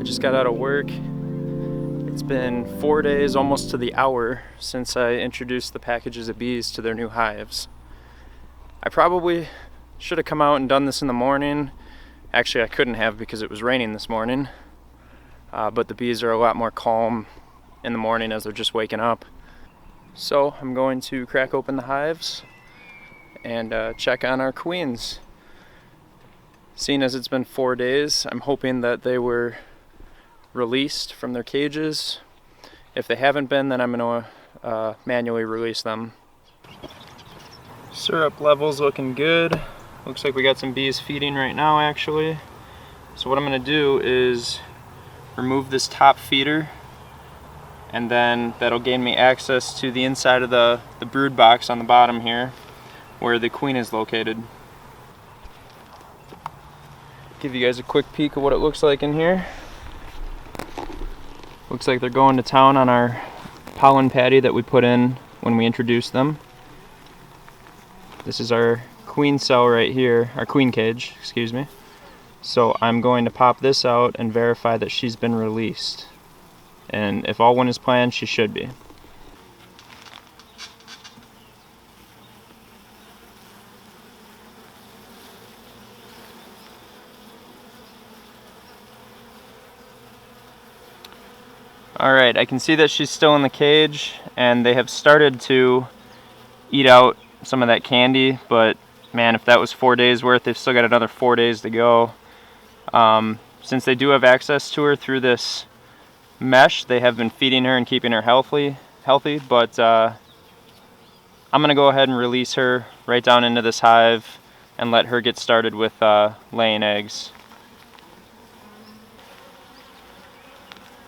I just got out of work. It's been 4 days, almost to the hour, since I introduced the packages of bees to their new hives. I probably should have come out and done this in the morning. Actually, I couldn't have because it was raining this morning. But the bees are a lot more calm in the morning as they're just waking up. So I'm going to crack open the hives and check on our queens. Seeing as it's been 4 days, I'm hoping that they were released from their cages. If they haven't been, then I'm going to manually release them. Syrup levels looking good. Looks like we got some bees feeding right now, actually. So what I'm going to do is remove this top feeder, and then that'll gain me access to the inside of the brood box on the bottom here, where the queen is located. Give you guys a quick peek of what it looks like in here. Looks like they're going to town on our pollen patty that we put in when we introduced them. This is our queen cell right here, our queen cage, excuse me. So I'm going to pop this out and verify that she's been released. And if all went as planned, she should be. Alright, I can see that she's still in the cage, and they have started to eat out some of that candy, but man, if that was 4 days worth, they've still got another 4 days to go. Since they do have access to her through this mesh, they have been feeding her and keeping her healthy, but I'm going to go ahead and release her right down into this hive and let her get started with laying eggs.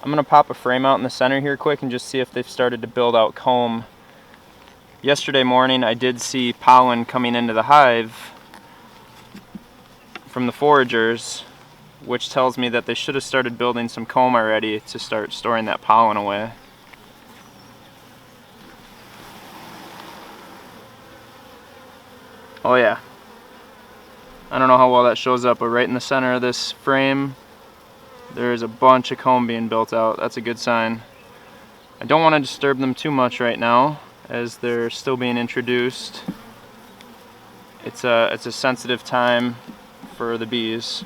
I'm going to pop a frame out in the center here quick and just see if they've started to build out comb. Yesterday morning I did see pollen coming into the hive from the foragers, which tells me that they should have started building some comb already to start storing that pollen away. Oh yeah. I don't know how well that shows up, but right in the center of this frame there's a bunch of comb being built out. That's a good sign. I don't want to disturb them too much right now as they're still being introduced. It's a sensitive time for the bees.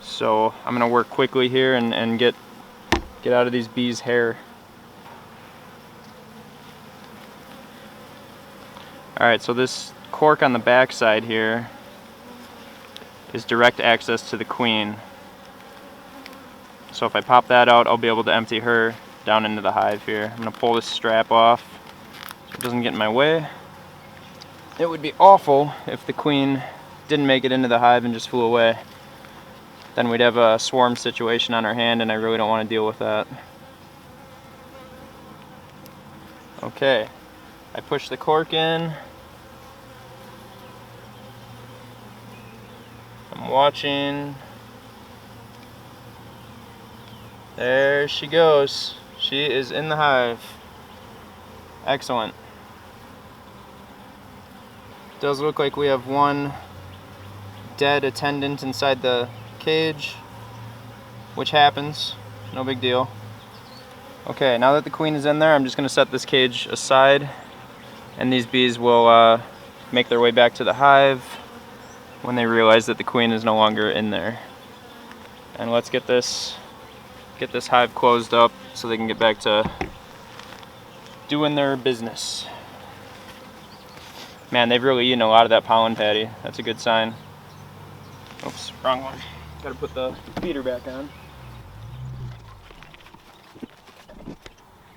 So I'm going to work quickly here and get out of these bees' hair. Alright, so this cork on the back side here is direct access to the queen. So if I pop that out, I'll be able to empty her down into the hive here. I'm going to pull this strap off so it doesn't get in my way. It would be awful if the queen didn't make it into the hive and just flew away. Then we'd have a swarm situation on our hand, and I really don't want to deal with that. Okay, I push the cork in. I'm watching. There she goes. She is in the hive. Excellent. Does look like we have one dead attendant inside the cage, which happens. No big deal. Okay, now that the queen is in there, I'm just going to set this cage aside, and these bees will make their way back to the hive when they realize that the queen is no longer in there. And let's get this hive closed up so they can get back to doing their business. Man, they've really eaten a lot of that pollen patty. That's a good sign. Oops, wrong one. Gotta put the feeder back on.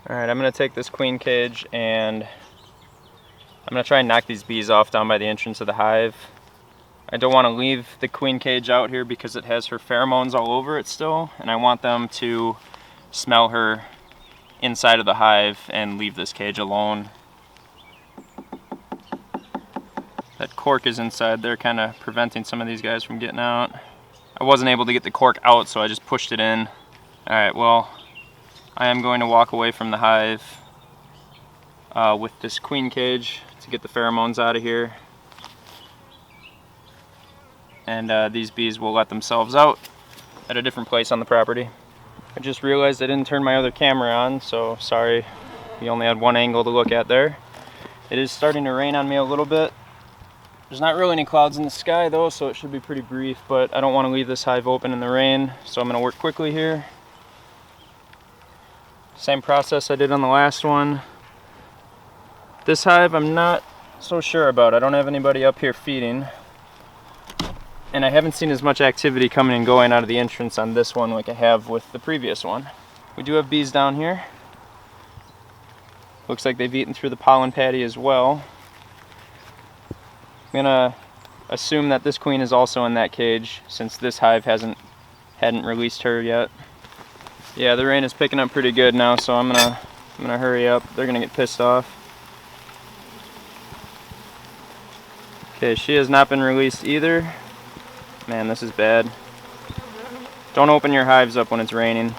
Alright, I'm gonna take this queen cage and I'm gonna try and knock these bees off down by the entrance of the hive. I don't want to leave the queen cage out here because it has her pheromones all over it still, and I want them to smell her inside of the hive and leave this cage alone. That cork is inside there, kind of preventing some of these guys from getting out. I wasn't able to get the cork out, so I just pushed it in. Alright, well, I am going to walk away from the hive with this queen cage to get the pheromones out of here. And these bees will let themselves out at a different place on the property. I just realized I didn't turn my other camera on, so sorry you only had one angle to look at there. It is starting to rain on me a little bit. There's not really any clouds in the sky though, so it should be pretty brief, but I don't want to leave this hive open in the rain, so I'm going to work quickly here. Same process I did on the last one. This hive I'm not so sure about. I don't have anybody up here feeding, and I haven't seen as much activity coming and going out of the entrance on this one like I have with the previous one. We do have bees down here. Looks like they've eaten through the pollen patty as well. I'm gonna assume that this queen is also in that cage since this hive hadn't released her yet. Yeah, the rain is picking up pretty good now, so I'm gonna hurry up. They're gonna get pissed off. Okay, she has not been released either. Man, this is bad. Don't open your hives up when it's raining.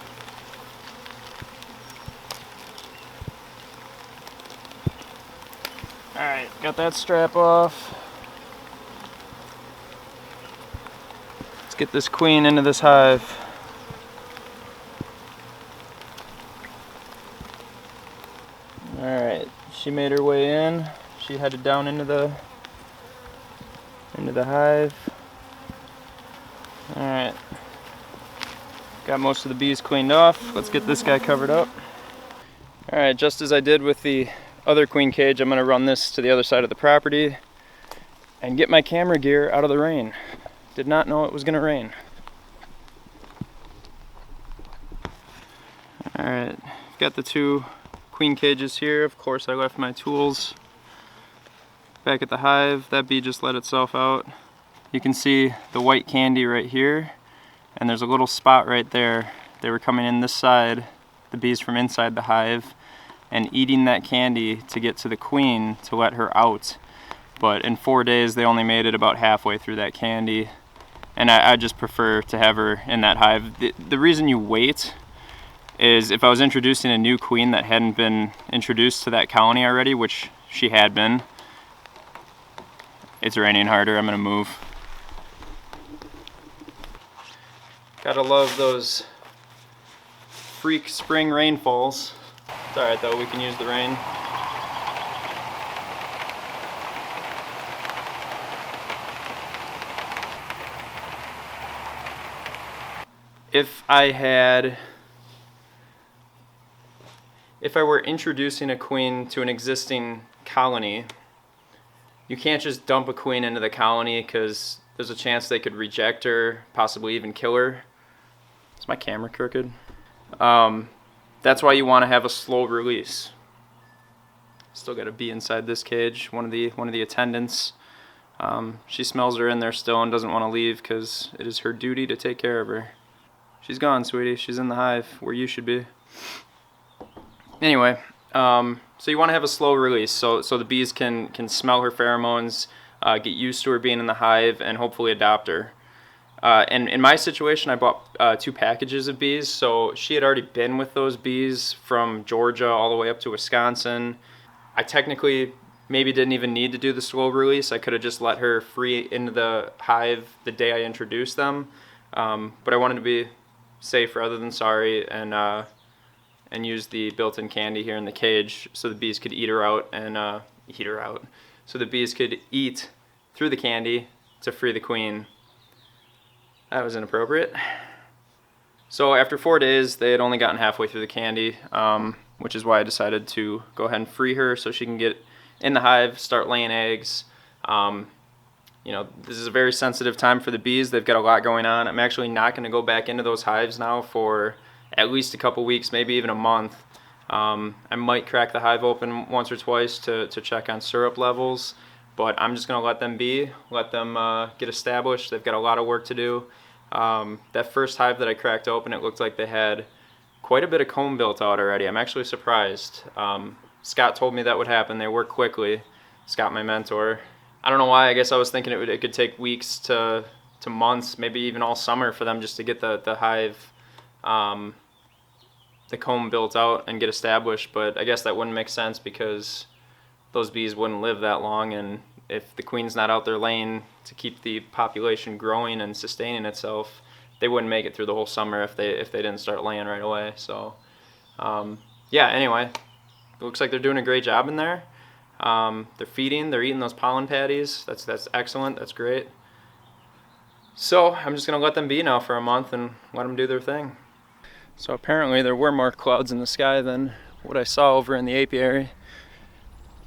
Alright, got that strap off. Let's get this queen into this hive. Alright, she made her way in. She headed down into the hive. Alright. Got most of the bees cleaned off. Let's get this guy covered up. Alright, just as I did with the other queen cage, I'm going to run this to the other side of the property and get my camera gear out of the rain. Did not know it was going to rain. Alright, got the two queen cages here. Of course I left my tools back at the hive. That bee just let itself out. You can see the white candy right here, and there's a little spot right there. They were coming in this side, the bees from inside the hive, and eating that candy to get to the queen to let her out. But in 4 days they only made it about halfway through that candy, and I just prefer to have her in that hive. The reason you wait is if I was introducing a new queen that hadn't been introduced to that colony already, which she had been. It's raining harder, I'm gonna move. Gotta love those freak spring rainfalls. It's alright though, we can use the rain. If I were introducing a queen to an existing colony, you can't just dump a queen into the colony because there's a chance they could reject her, possibly even kill her. Is my camera crooked? That's why you want to have a slow release. Still got a bee inside this cage. One of the attendants. She smells her in there still and doesn't want to leave because it is her duty to take care of her. She's gone, sweetie. She's in the hive where you should be. Anyway, so you want to have a slow release so the bees can smell her pheromones, get used to her being in the hive, and hopefully adopt her. And in my situation, I bought 2 packages of bees, so she had already been with those bees from Georgia all the way up to Wisconsin. I technically maybe didn't even need to do the slow release. I could have just let her free into the hive the day I introduced them, but I wanted to be safe rather than sorry, and use the built-in candy here in the cage so the bees could eat her out, so the bees could eat through the candy to free the queen. That was inappropriate. So after 4 days, they had only gotten halfway through the candy, which is why I decided to go ahead and free her so she can get in the hive, start laying eggs. You know, this is a very sensitive time for the bees. They've got a lot going on. I'm actually not going to go back into those hives now for at least a couple weeks, maybe even a month. I might crack the hive open once or twice to check on syrup levels, but I'm just going to let them be, let them get established. They've got a lot of work to do. That first hive that I cracked open, it looked like they had quite a bit of comb built out already. I'm actually surprised. Scott told me that would happen. They work quickly. Scott, my mentor. I don't know why. I guess I was thinking it could take weeks to months, maybe even all summer for them just to get the hive, the comb built out and get established. But I guess that wouldn't make sense because those bees wouldn't live that long, and if the queen's not out there laying to keep the population growing and sustaining itself, they wouldn't make it through the whole summer if they didn't start laying right away. So yeah, anyway, it looks like they're doing a great job in there. They're feeding, they're eating those pollen patties. That's excellent, that's great. So I'm just gonna let them be now for a month and let them do their thing. So apparently there were more clouds in the sky than what I saw over in the apiary.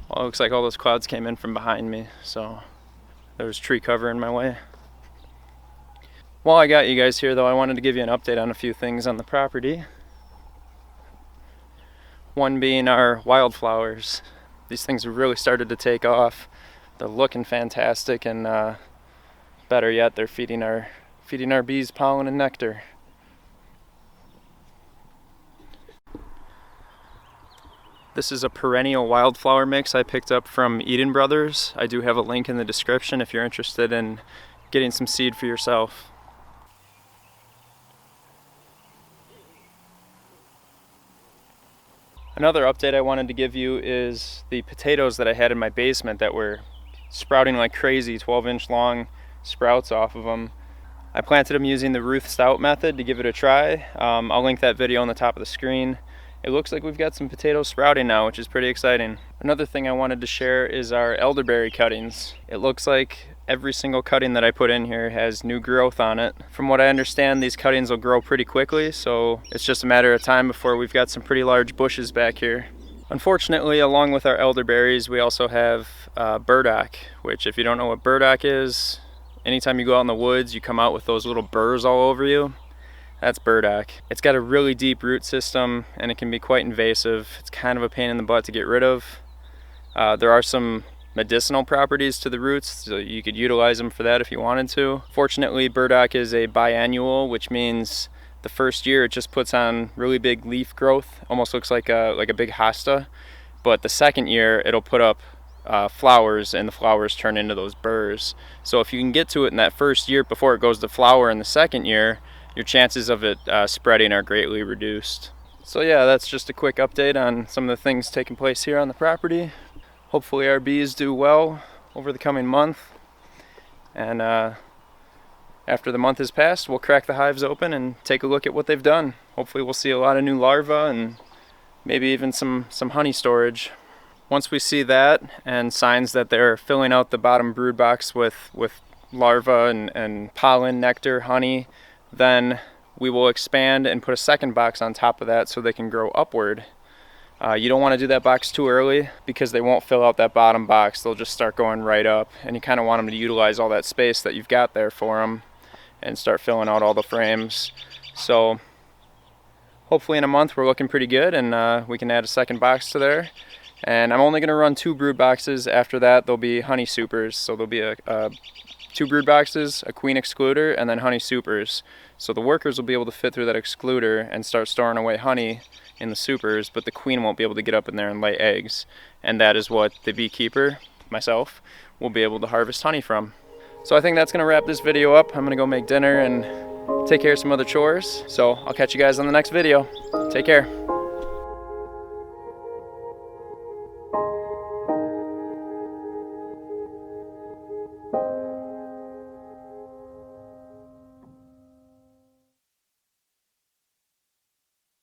Well, it looks like all those clouds came in from behind me, so there was tree cover in my way. While I got you guys here though, I wanted to give you an update on a few things on the property. One being our wildflowers. These things have really started to take off. They're looking fantastic, and better yet, they're feeding our bees pollen and nectar. This is a perennial wildflower mix I picked up from Eden Brothers. I do have a link in the description if you're interested in getting some seed for yourself. Another update I wanted to give you is the potatoes that I had in my basement that were sprouting like crazy, 12-inch long sprouts off of them. I planted them using the Ruth Stout method to give it a try. I'll link that video on the top of the screen. It looks like we've got some potatoes sprouting now, which is pretty exciting. Another thing I wanted to share is our elderberry cuttings. It looks like every single cutting that I put in here has new growth on it. From what I understand, these cuttings will grow pretty quickly, so it's just a matter of time before we've got some pretty large bushes back here. Unfortunately, along with our elderberries, we also have burdock, which, if you don't know what burdock is, anytime you go out in the woods, you come out with those little burrs all over you. That's burdock. It's got a really deep root system and it can be quite invasive. It's kind of a pain in the butt to get rid of. There are some medicinal properties to the roots, so you could utilize them for that if you wanted to. Fortunately, burdock is a biannual, which means the first year it just puts on really big leaf growth, almost looks like a big hosta. But the second year it'll put up flowers, and the flowers turn into those burrs. So if you can get to it in that first year before it goes to flower in the second year, your chances of it spreading are greatly reduced. So yeah, that's just a quick update on some of the things taking place here on the property. Hopefully our bees do well over the coming month, and after the month has passed, we'll crack the hives open and take a look at what they've done. Hopefully we'll see a lot of new larvae and maybe even some honey storage. Once we see that and signs that they're filling out the bottom brood box with larvae and pollen, nectar, honey, then we will expand and put a second box on top of that so they can grow upward. You don't want to do that box too early because they won't fill out that bottom box. They'll just start going right up, and you kind of want them to utilize all that space that you've got there for them and start filling out all the frames. So hopefully in a month we're looking pretty good, and we can add a second box to there. And I'm only going to run 2 brood boxes. After that there'll be honey supers, so there'll be 2 brood boxes, a queen excluder, and then honey supers. So the workers will be able to fit through that excluder and start storing away honey in the supers, but the queen won't be able to get up in there and lay eggs. And that is what the beekeeper, myself, will be able to harvest honey from. So I think that's going to wrap this video up. I'm going to go make dinner and take care of some other chores. So I'll catch you guys on the next video. Take care.